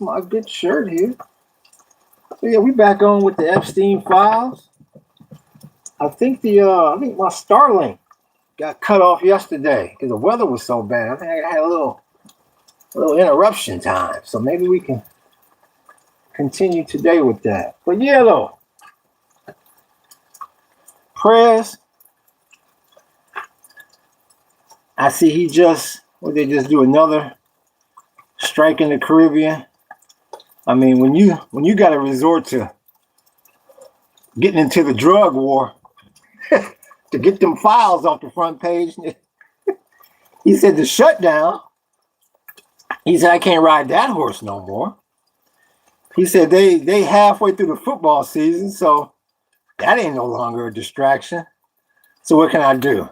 My good shirt here. So yeah, we back on with the Epstein files. I think my Starlink got cut off yesterday because the weather was so bad. I think I had a little interruption time. So maybe we can continue today with that. But yeah, though, Prez, I see they just do another strike in the Caribbean. I mean, when you got to resort to getting into the drug war to get them files off the front page, he said the shutdown. He said I can't ride that horse no more. He said they halfway through the football season, so that ain't no longer a distraction. So what can I do?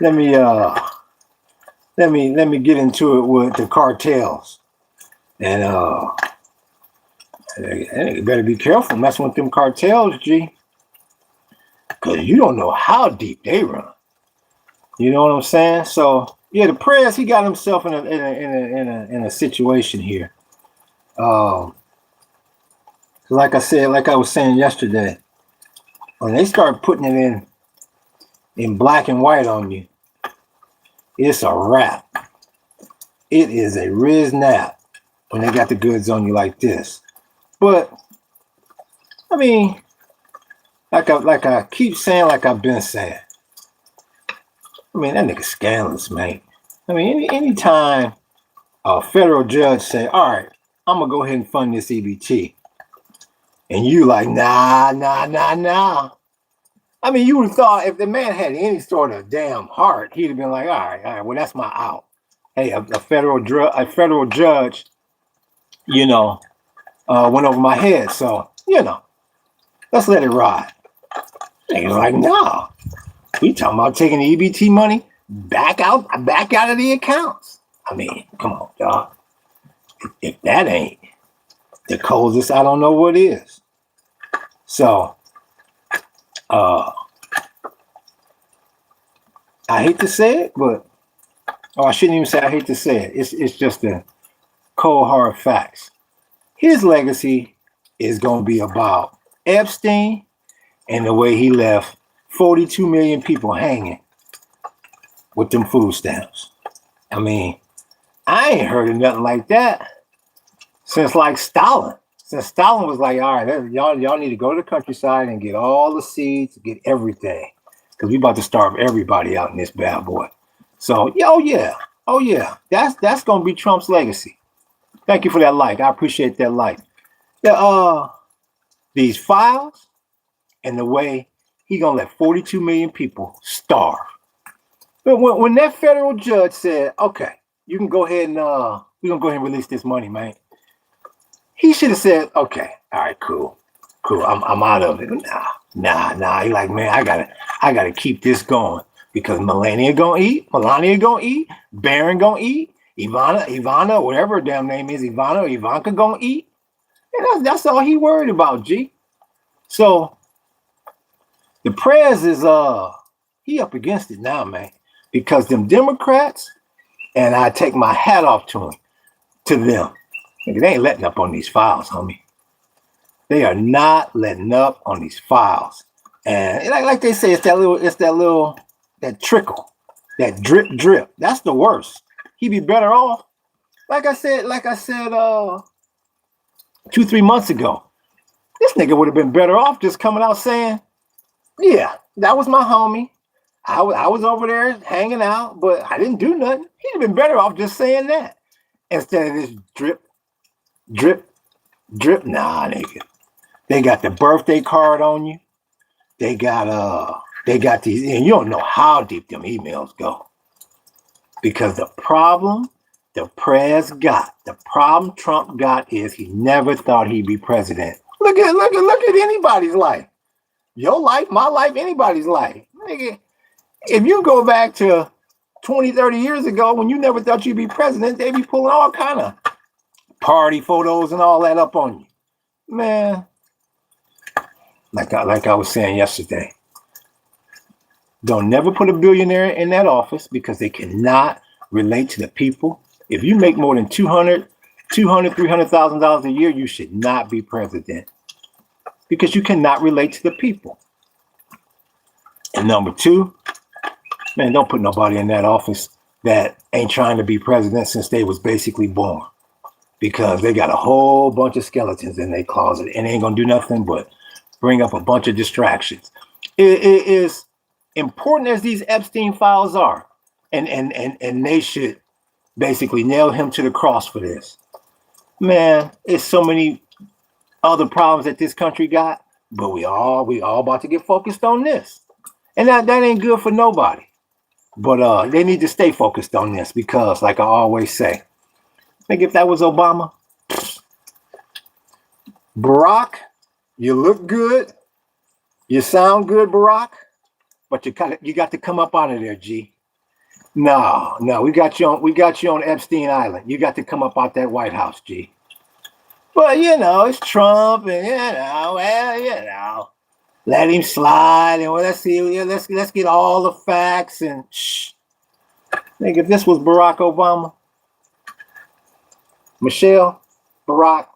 Let me get into it with the cartels. And you better be careful messing with them cartels, G. Because you don't know how deep they run. You know what I'm saying? So yeah, the Prez, he got himself in a situation here. Like I was saying yesterday, when they start putting it in black and white on you, it's a wrap. It is a riznap when they got the goods on you like this. But I mean, like I keep saying, like I've been saying. I mean, that nigga scandalous, man. I mean, anytime a federal judge say, all right, I'm gonna go ahead and fund this EBT, and you like, nah. I mean, you would have thought if the man had any sort of damn heart, he'd have been like, all right, well, that's my out. Hey, a federal judge, went over my head, so let's let it ride. And he's like, no, we talking about taking the EBT money back out of the accounts. I mean, come on, dog. If that ain't the coldest, I don't know what is. So, I hate to say it, but I shouldn't even say I hate to say it. It's just the cold hard facts. His legacy is going to be about Epstein and the way he left 42 million people hanging with them food stamps. I mean, I ain't heard of nothing like that since like Stalin. Since Stalin was like, all right, y'all need to go to the countryside and get all the seeds, get everything. Because we about to starve everybody out in this bad boy. So, oh yeah. That's gonna be Trump's legacy. Thank you for that like. I appreciate that like. These files and the way he gonna let 42 million people starve. But when that federal judge said, okay, you can go ahead and we're gonna go ahead and release this money, man. He should have said, okay, all right, cool. I'm out of it. Nah. He like, man, I gotta keep this going because Melania gonna eat, Barron gonna eat, Ivana, whatever her damn name is, Ivana or Ivanka gonna eat. And that's all he worried about, G. So the Prez is he up against it now, man, because them Democrats, and I take my hat off to them. They ain't letting up on these files, homie. They are not letting up on these files. And like they say, it's that trickle, that drip. That's the worst. He'd be better off. Like I said 2-3 months ago, this nigga would have been better off just coming out saying, yeah, that was my homie. I was over there hanging out, but I didn't do nothing. He'd have been better off just saying that instead of this drip. Nah, nigga. They got the birthday card on you. They got these, and you don't know how deep them emails go. Because the problem the problem Trump got is he never thought he'd be president. Look at anybody's life. Your life, my life, anybody's life. Nigga, if you go back to 20, 30 years ago when you never thought you'd be president, they'd be pulling all kind of party photos and all that up on you. Man, like I was saying yesterday, don't never put a billionaire in that office because they cannot relate to the people. If you make more than 200 $200,000, $300,000 a year, you should not be president because you cannot relate to the people. And number two, man, don't put nobody in that office that ain't trying to be president since they was basically born, because they got a whole bunch of skeletons in their closet and ain't gonna do nothing but bring up a bunch of distractions. It is important as these Epstein files are, and they should basically nail him to the cross for this. Man, it's so many other problems that this country got, but we all about to get focused on this. And that ain't good for nobody. But they need to stay focused on this because, like I always say, I think if that was Obama, Barack, you look good, you sound good, Barack, but you got to come up out of there, G. No, we got you on Epstein Island. You got to come up out that White House, G. But it's Trump, and let him slide, and let's see, let's get all the facts, and shh. I think if this was Barack Obama, Michelle, Barack,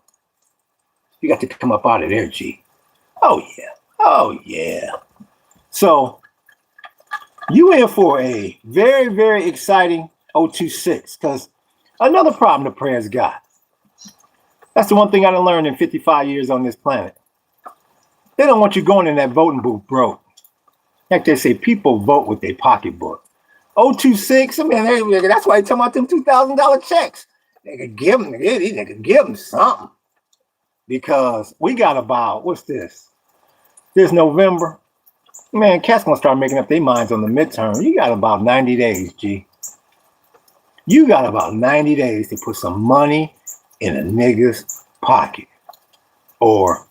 you got to come up out of there, G. Oh yeah. So you in for a very, very exciting 026, because another problem the prayers got. That's the one thing I done learned in 55 years on this planet. They don't want you going in that voting booth broke. Like they say, people vote with their pocketbook. 026, I mean, that's why they talking about them $2,000 checks. They could give them something. Because we got about, what's this? This November. Man, cats gonna start making up their minds on the midterm. You got about 90 days, G. You got about 90 days to put some money in a nigga's pocket. Or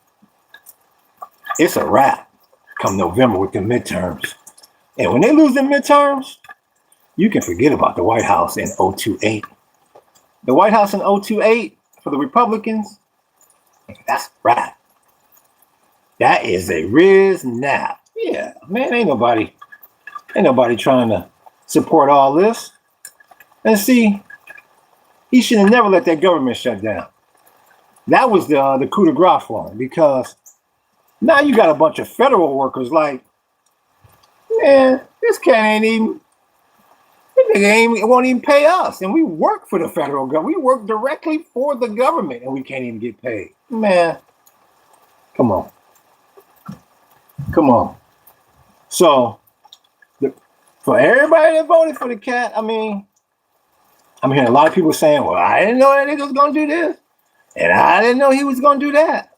it's a wrap come November with the midterms. And when they lose the midterms, you can forget about the White House in 028. The White House in 028 for the Republicans, that's a wrap. That is a Riz nap. Yeah, man, ain't nobody trying to support all this. And see, he should have never let that government shut down. That was the coup de grace for him, because now you got a bunch of federal workers like, man, this cat won't even pay us. And we work for the federal government. We work directly for the government and we can't even get paid. Man, come on. So, for everybody that voted for the cat, I mean, I'm hearing a lot of people saying, well, I didn't know that nigga was going to do this. And I didn't know he was going to do that.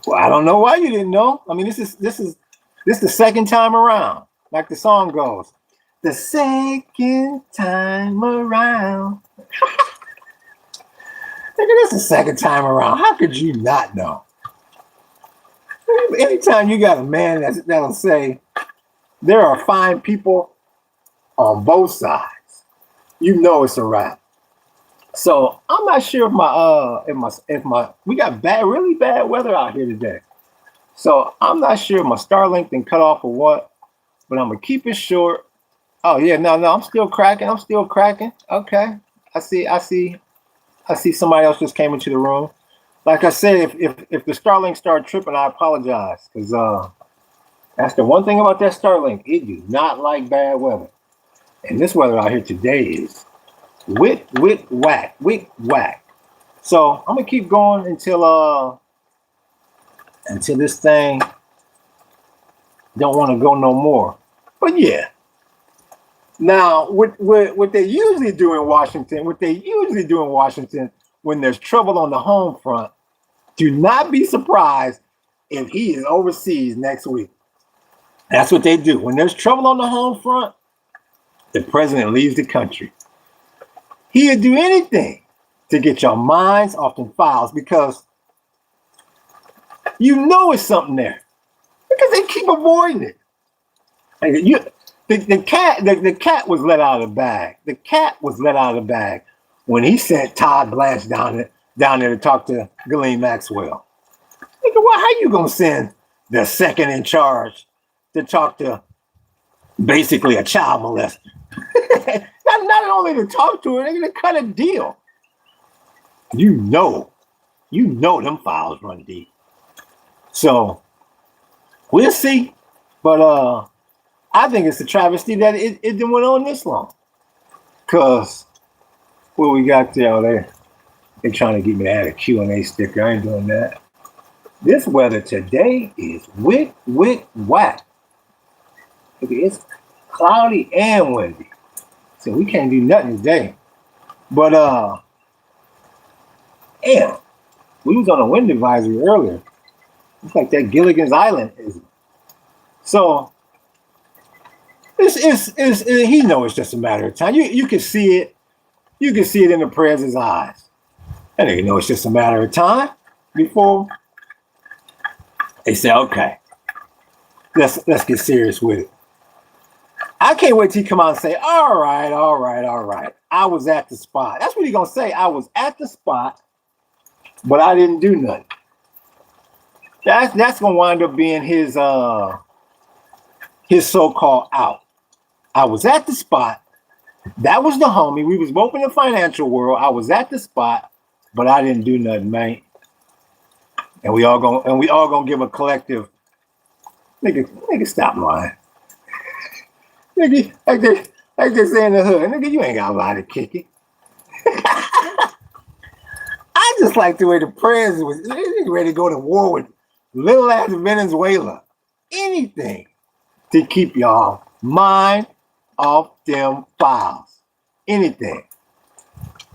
Well, I don't know why you didn't know. I mean, this is the second time around. Like the song goes, the second time around. Nigga, this is the second time around. How could you not know? Anytime you got a man that'll say there are fine people on both sides, you know it's a wrap. So I'm not sure if my we got really bad weather out here today. So I'm not sure if my Starlink thing cut off or what, but I'm gonna keep it short. Oh yeah, no, I'm still cracking. Okay, I see somebody else just came into the room. Like I said, if the Starlink started tripping, I apologize, because that's the one thing about that Starlink. It do not like bad weather, and this weather out here today is wick, whack. So I'm gonna keep going until this thing don't want to go no more. But yeah. Now, what they usually do in Washington, when there's trouble on the home front, do not be surprised if he is overseas next week. That's what they do. When there's trouble on the home front, the president leaves the country. He'll do anything to get your minds off them files, because you know it's something there, because they keep avoiding it. The cat was let out of the bag. The cat was let out of the bag when he sent Todd Blanche down there to talk to Ghislaine Maxwell. Nigga, how you gonna send the second in charge to talk to basically a child molester? not only to talk to her, they're gonna cut a deal. You know them files run deep. So we'll see. But I think it's a travesty that it didn't went on this long. Cause what we got there, they're trying to get me to add a Q&A sticker. I ain't doing that. This weather today is whack. It's cloudy and windy. So we can't do nothing today. But damn, we was on a wind advisory earlier. It's like that Gilligan's Island is. So he knows it's just a matter of time. You can see it. You can see it in the president's eyes. And they know it's just a matter of time before they say, okay, let's get serious with it. I can't wait till he come out and say, all right. I was at the spot. That's what he's gonna say. I was at the spot, but I didn't do nothing. That's gonna wind up being his so-called out. I was at the spot. That was the homie. We was both in the financial world. I was at the spot, but I didn't do nothing, man. And we all gonna give a collective nigga stop lying. Nigga, like they say in the hood, nigga, you ain't got a lot of kicking. I just like the way the president was ready to go to war with little ass Venezuela. Anything to keep y'all mind off them files. Anything.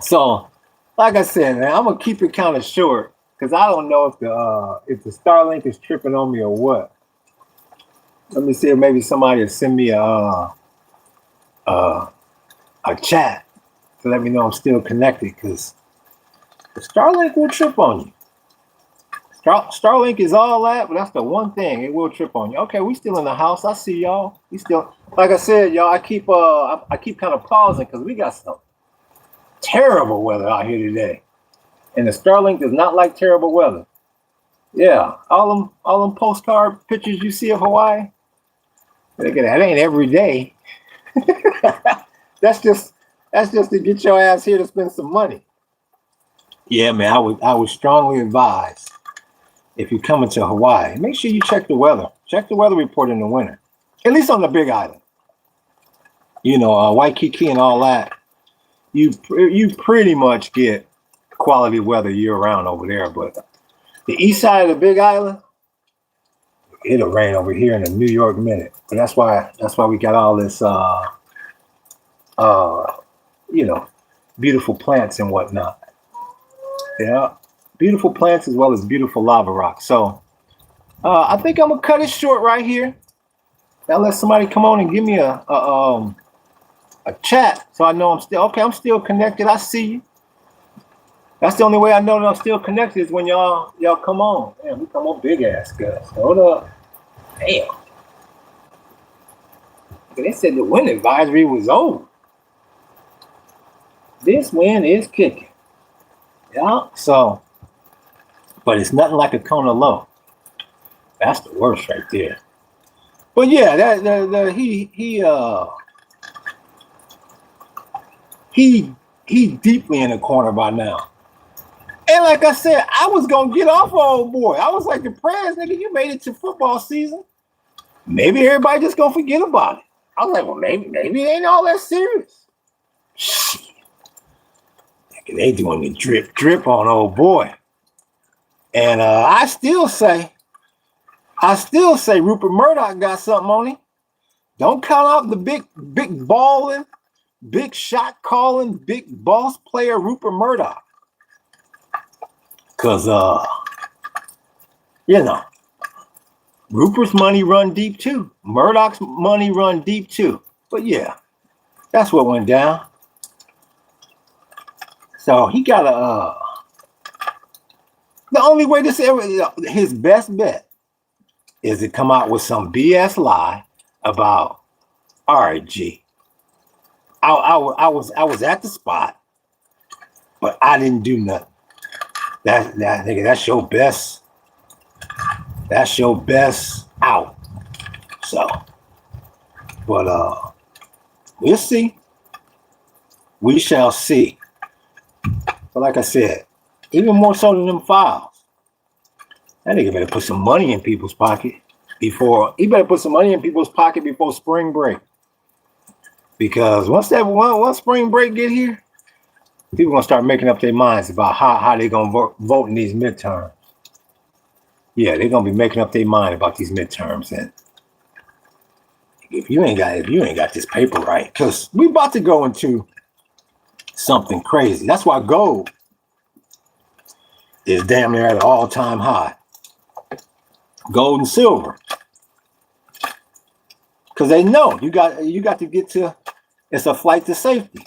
So, like I said, man, I'm gonna keep it kind of short because I don't know if the Starlink is tripping on me or what. Let me see if maybe somebody will send me a chat to let me know I'm still connected, because the Starlink will trip on you. Starlink is all that, but that's the one thing it will trip on you. Okay, we still in the house. I see y'all. We still, like I said, y'all. I keep kind of pausing because we got some terrible weather out here today, and the Starlink does not like terrible weather. Yeah, all them postcard pictures you see of Hawaii. Look at that. That ain't every day. That's just to get your ass here to spend some money. Yeah, man, I would strongly advise, if you're coming to Hawaii, make sure you check the weather. Check the weather report in the winter, at least on the Big Island. You know, Waikiki and all that. You pretty much get quality weather year round over there, but the east side of the Big Island, it'll rain over here in a New York minute. But that's why we got all this beautiful plants and whatnot. Yeah, beautiful plants as well as beautiful lava rock. So I think I'm gonna cut it short right here. Now let somebody come on and give me a chat so I know I'm still connected. I see you. That's the only way I know that I'm still connected is when y'all come on. Man, we come on big ass guys. Hold up. Damn. They said the wind advisory was over. This wind is kicking. Yeah. So, but it's nothing like a Kona low. That's the worst right there. But yeah, he deeply in the corner by now. And like I said, I was gonna get off old boy. I was like, the prayers, nigga, you made it to football season. Maybe everybody just gonna forget about it. I was like, well, maybe it ain't all that serious. Shit. They doing the drip on old boy. And I still say Rupert Murdoch got something on him. Don't count out the big balling, big shot calling, big boss player Rupert Murdoch. Cause Rupert's money run deep too. Murdoch's money run deep too. But yeah, that's what went down. So he got the only way his best bet is to come out with some BS lie about, all right, G, I was at the spot, but I didn't do nothing. That nigga, that's your best out. So, but we'll see. We shall see. But like I said, Even more so than them files. That nigga better put some money in people's pocket before spring break. Because once spring break get here, people gonna start making up their minds about how they gonna vote in these midterms. Yeah, they're gonna be making up their mind about these midterms. And if you ain't got this paper right, because we about to go into something crazy. That's why gold is damn near at an all-time high. Gold and silver. Because they know you got to get to, it's a flight to safety.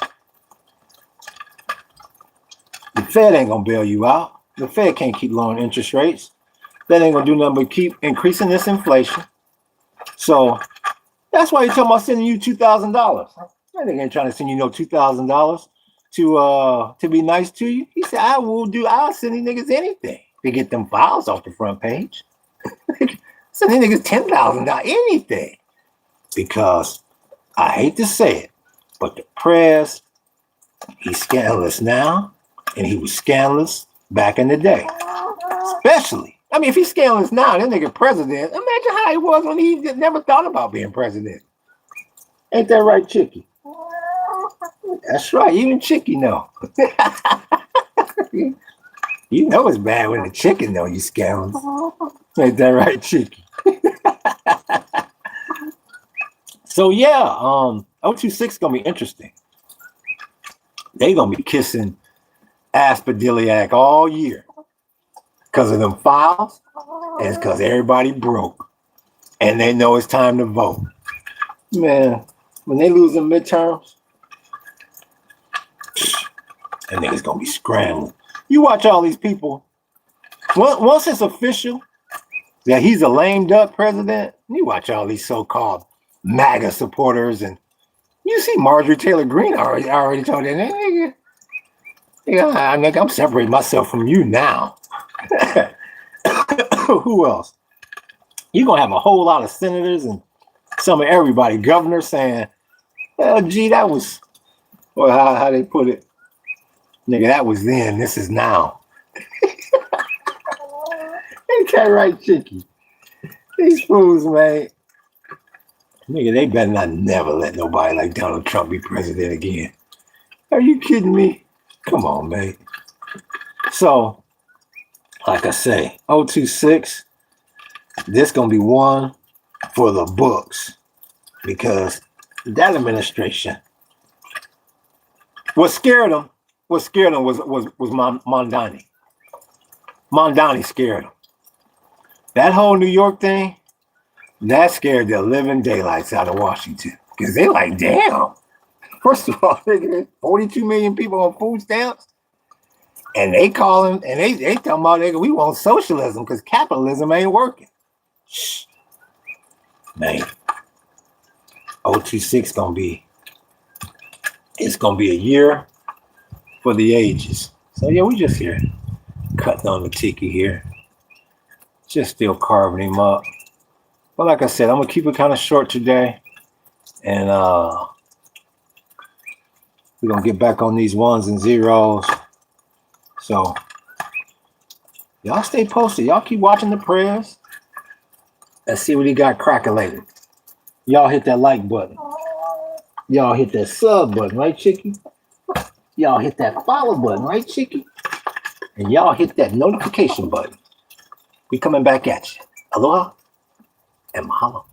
The Fed ain't gonna bail you out. The Fed can't keep lowering interest rates. That ain't gonna do nothing but keep increasing this inflation. So that's why he's talking about sending you $2,000. That nigga ain't trying to send you no $2,000 to be nice to you. He said, I'll send these niggas anything to get them files off the front page. Send these niggas $10,000, anything. Because I hate to say it, but the press, he's scandalous now, and he was scandalous back in the day. Especially, I mean, if he's scandalous now, that nigga president, imagine how he was when he never thought about being president. Ain't that right, Chicky? That's right, even Chicky know. You know it's bad when the chicken know you scandalous. Ain't that right, Chicky? So yeah, 026 gonna be interesting. They gonna be kissing Aspidiliac all year because of them files, and it's because everybody broke, and they know it's time to vote. Man, when they lose in midterms, that nigga's gonna be scrambling. You watch all these people. Once it's official that he's a lame duck president, you watch all these so-called MAGA supporters, and you see Marjorie Taylor Greene already told that nigga, I'm separating myself from you now. Who else? You're gonna have a whole lot of senators and some of everybody, governors saying, well, gee, that was, or how they put it, nigga, that was then, this is now. Ain't that right, Chicky? These fools, man. Nigga, they better not never let nobody like Donald Trump be president again. Are you kidding me? Come on, man. So, like I say, 026, this gonna be one for the books, because that administration, what scared them was Mondani. Mondani scared them. That whole New York thing, that scared the living daylights out of Washington, because they like, damn. First of all, 42 million people on food stamps, and they calling, and they talking about, we want socialism because capitalism ain't working. Shh. Man, 026 it's gonna be a year for the ages. So yeah, we just here cutting on the tiki here, just still carving him up. But like I said, I'm gonna keep it kind of short today, and we're gonna get back on these ones and zeros. So y'all stay posted. Y'all keep watching the prayers. Let's see what he got crackulated. Y'all hit that like button. Y'all hit that sub button, right, Chicky? Y'all hit that follow button, right, Chicky? And y'all hit that notification button. We coming back at you. Aloha and mahalo.